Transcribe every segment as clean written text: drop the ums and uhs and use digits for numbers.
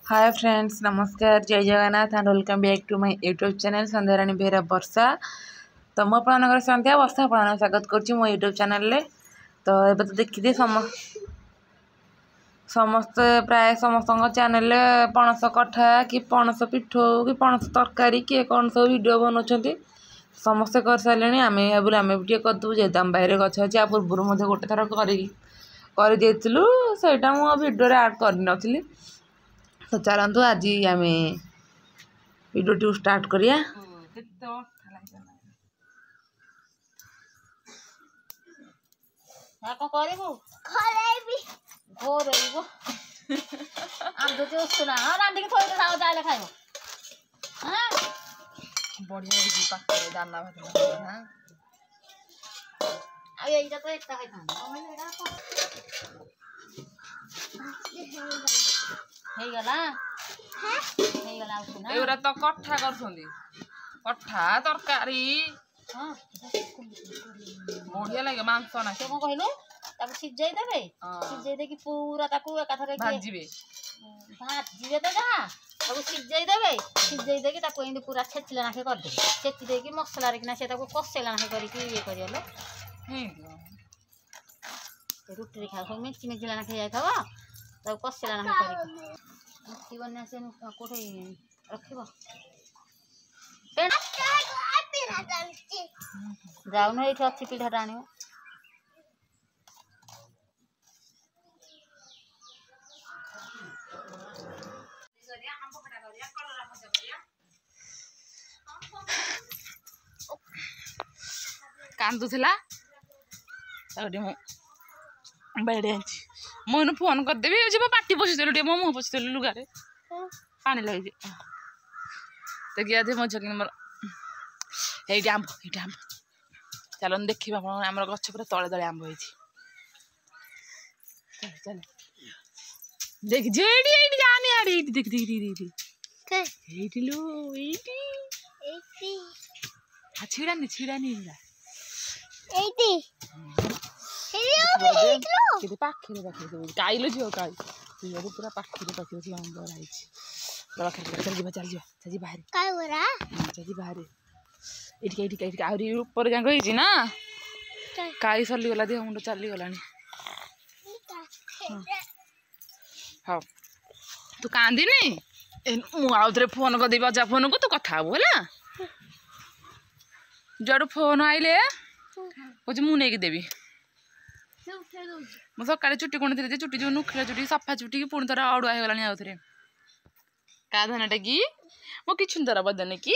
हाय friends, नमस्कार, जय Jagannath and welcome back to my YouTube channel Sandhyarani Behera Varsha. तो मो आपनकर संध्या वर्षा आपन स्वागत करछि मो यूट्यूब चैनल रे। तो एबे तो देखि समस्त प्राय समस्त चैनल रे पणस कठा कि पणस पिठो कि पणस तरकारी कि कौन सब वीडियो बनाउछंती समस्त कर सारे। आम भाई आम भी करदू जेहेतु आम बाहर गछ अच्छे आ पूर्व गोटे थर कर सेटा मु वीडियो आड कर तो चलतु आज आम वीडियो स्टार्ट करिया। बढ़िया दाना एगुरा तो कठा कठा तरकारी बढ़िया लगे मांस ना कौन कहलु सिझे देवे सिझे दे पूरा भाजिबे भाजिबे तो जहाँ सिझे देवे सिझे देकी पूरा छेचिला नाखे करदे छेची देकी मसला रेकिना से कसेला नाखे करके ये करियो रुटी खा सब मेची मेचिला नाखे जाए कसेला नाखे करके बना से कोठे रखिबो जाऊन ये अच्छी पीढ़ा आण कांदुला बेड़े मुझे फोन करदेवी जी पाटी पोषिदेलु मो मुह पोषिदेलु लुगारे पानी लगे देखिए मो झी मोर ये आंब चलो देखा आम गच पूरा तले तले आंब हो चल देख जानी आड़ी देख देख देख लो छिड़ानी छिड़ानी पाखे गाइल झील गाई पूरा पाखे पाखे आंब चल चल बाहर आहरी ऊपर जाक ना काई सलीगला देह मुंड चलीगला। हाँ तू कांदिनी मुझे फोन कर देवी अजा फोन को तू कथा हबू है जड़ू फोन आइले कह मुझे देवी मु सका चुटी कोण थी चुटी जो नुखिला चुटी सफा चुटी की पुणी थोड़ा अड़ुआ होगा आउ थे का धनटा कि मो कि सुंदर बदन की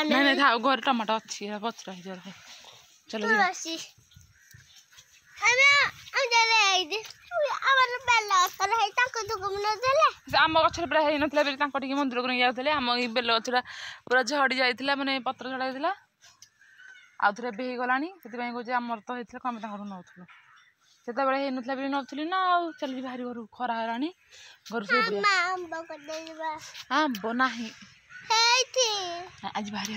नहीं था घर टमाटो अच्छी पचरा चलो आम गचर पूरा हो ना मंदिर को नहीं जाते आम बेल गचरा पूरा झड़ी जाता मानने पत्र झड़ा जाता आउ थे हो गला से आमर तो होता कम नौ से नौली ना चल बाहर घर खरा है घर आंब ना आज बाहर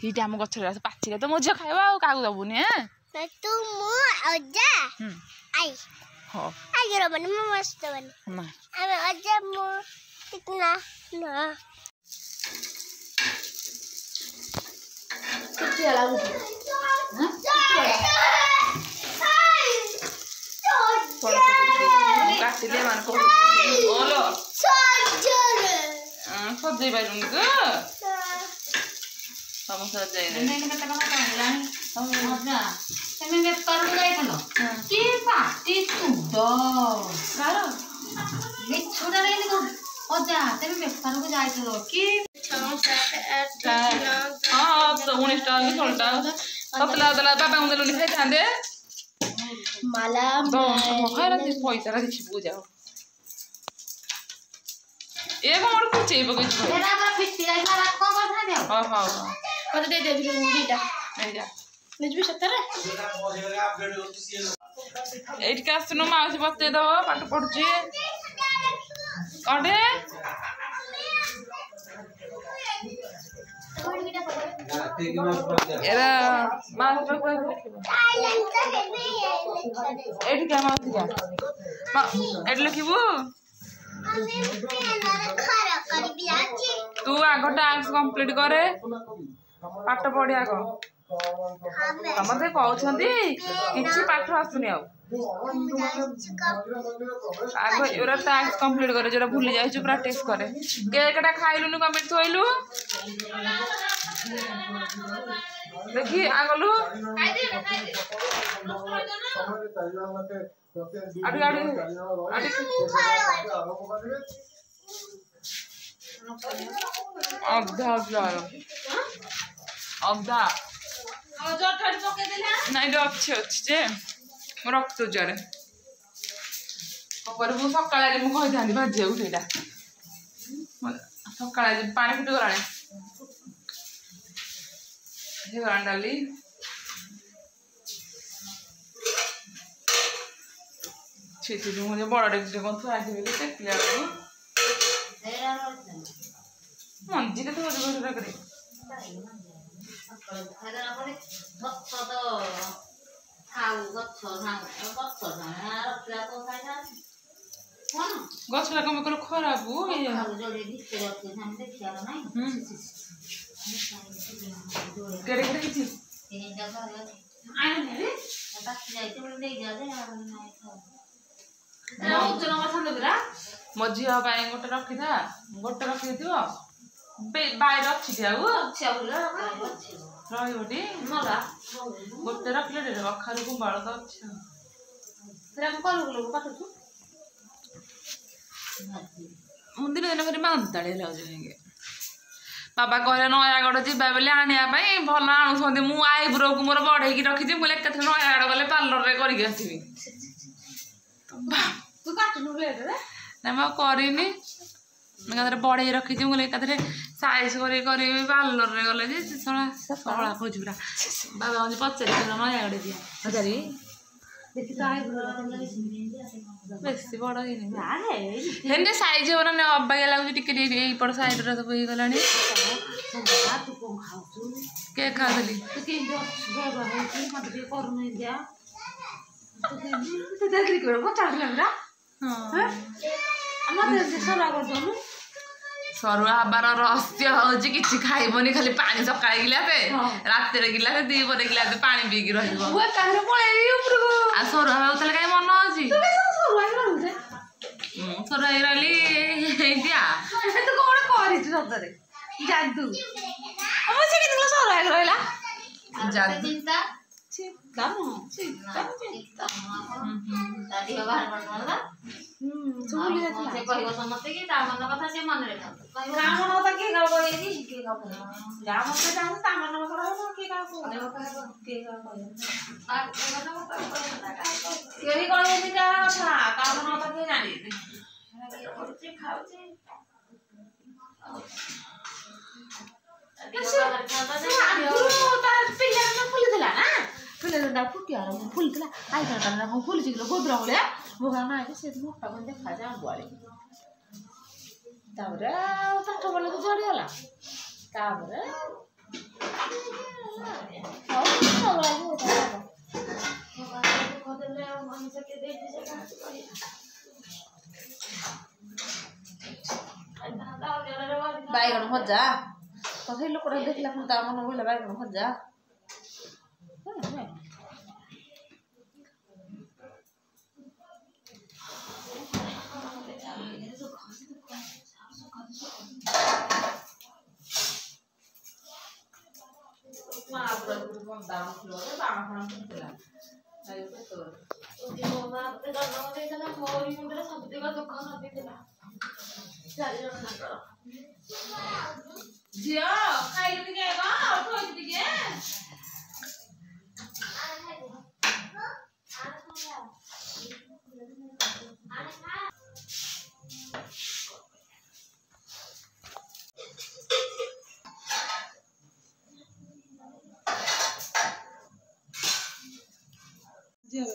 ये आम गचर पाचिले तो मो झी खाइबा क्या दबुनि काटिले मान सजे पारूनी तो समोसा पैसा बुझा ये कुचे आसन मौसी बचे दब पाठ पढ़ुची कटे एरा माउस रो एठी क्या माउस क्या एठी लिखिबू तू आगो टास्क कंप्लीट करे पाठ पढ़ी आगो समझे कहउछंती किछि पाठ आसुनी आगो एरा टास्क कंप्लीट करे जेरा भूली जाइछु प्रैक्टिस करे केकटा खाइलुनु कमेंट थोइलु देखी आगलु आडी आडी आडी अब्धा अब्धा नहीं तो अच्छे अच्छे जे रक्त जरे पर मु सकाळे मु कहि थांदी भाजे उठेटा सकाळे पानी फुट गलाने हे गलान डाली छेती मुझे बड़ा डेक्स कोन थु आके बेले टेकले आको मंजी के तो घर रख दे गछ लगा में खराब हो मो झील गोटे रखी था गोटे रखी बाहर अच्छी रही गोटे रखले कखारू कुंबाल तो दिन दिन कर मांदाड़े बाबा कहले नयागढ़ जावा बेले आने भल आणुंट मु आईब्रो को मोर बढ़े रखी मुझे एक नयागढ़ गले पार्लर करके आसवि ना करनी बढ़े रखी मुझे एक साइज कर पार्लर रे गले सला खोज पूरा बाबा मुझे पचार नयागढ़ दिया पचारि बेसी बड़ हेने साइज हो ना अबाया लगुच टिके साइड सब हो गला के खाली सरुआ हबार रहस्य हूँ कि खाइबनी खाली पानी सका गिलासे रात गिलासे दीपर गिलासे पानी पीकी रहा सरुआ बाबू कहीं मन अच्छी सरुआ रही दिया जादू समझते कि मन कथा से मन फुलता आई फुल गोदरा भाया बोगा ना से मोटा बन देखा जा बुआड़ी पाठ पढ़े तो झड़गला बैगन भजा तथे लोक देखला मन बोला बैगन भजा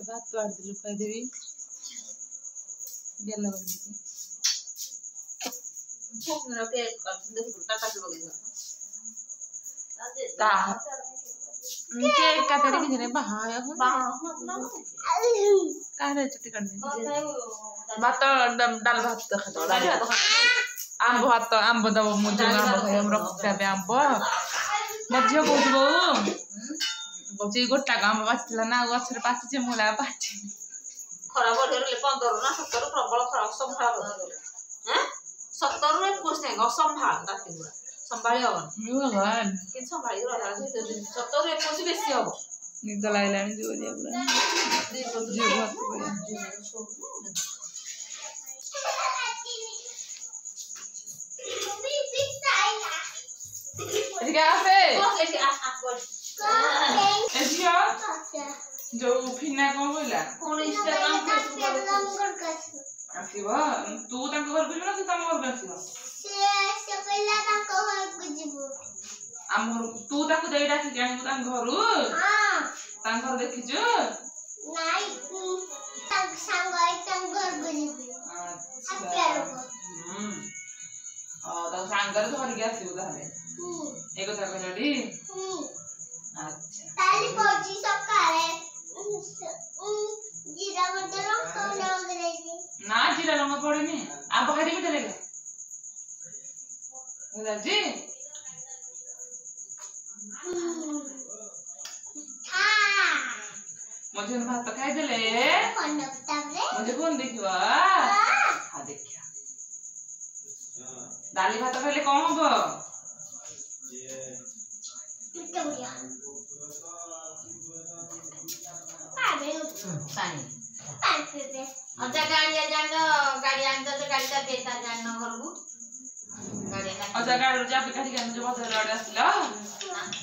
भात बाढ़ दिलु खाईदेवी गेल केक काटेर किसी ने बहाया हो काहे चुटी काट दे भात डाल भात खाता आंब भात आंब दब मुझे आंब खाए हम रखता है आंब मझे बहुत बहु बहुत गोटा आंब बाचला ना गछरे पाचिचे मुला पाची खराब होले 15 ना 17 प्रबल खराब संभाळ हैं 17 रे पोस्ट है असंभाळ राती पूरा संभाळी हो भगवान किन संभाळी रहा 17 रे पोस्ट बेसी हो निद लागलानी जीव दिया पूरा जीव बहुत बढ़िया क्या पे एजिया जो फिना को बोला कौन इंस्टाग्राम आसीबा तू तांको घर बिलो ना तू तम घर आसीबा से पहिला तांको घर को जीवो हम तू ताको देई डाकी जानी तू तां घरु हां तां घर देखि जो नाइ तां संग आई तां घर को जीवो अच्छा तां सांगर घर के आसीबो ताले एक কথা कहलडी अच्छा ताली पहुंची सकाळे जीरा मटर कौन वगैरह ना जीरा रंग पड़ेनी आप भाड़ी में चलेगा जी मुझे भात खाई देले मुझे कौन देखिवा हां देखिया दाली भात खाइले कौन हो अच्छा गाड़ी आन तो गाड़ी का देता जान घर को गाड़ी का अच्छा गाड़ी चाबी काटी के जो बदल गाड़ी आसिला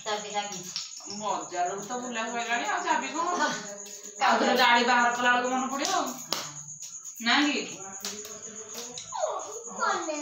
चाबी लागी मजा रो तो बुला हुआ गाड़ी आ चाबी को काउदर गाड़ी बाहर कला मन पड़ियो ना की कौन है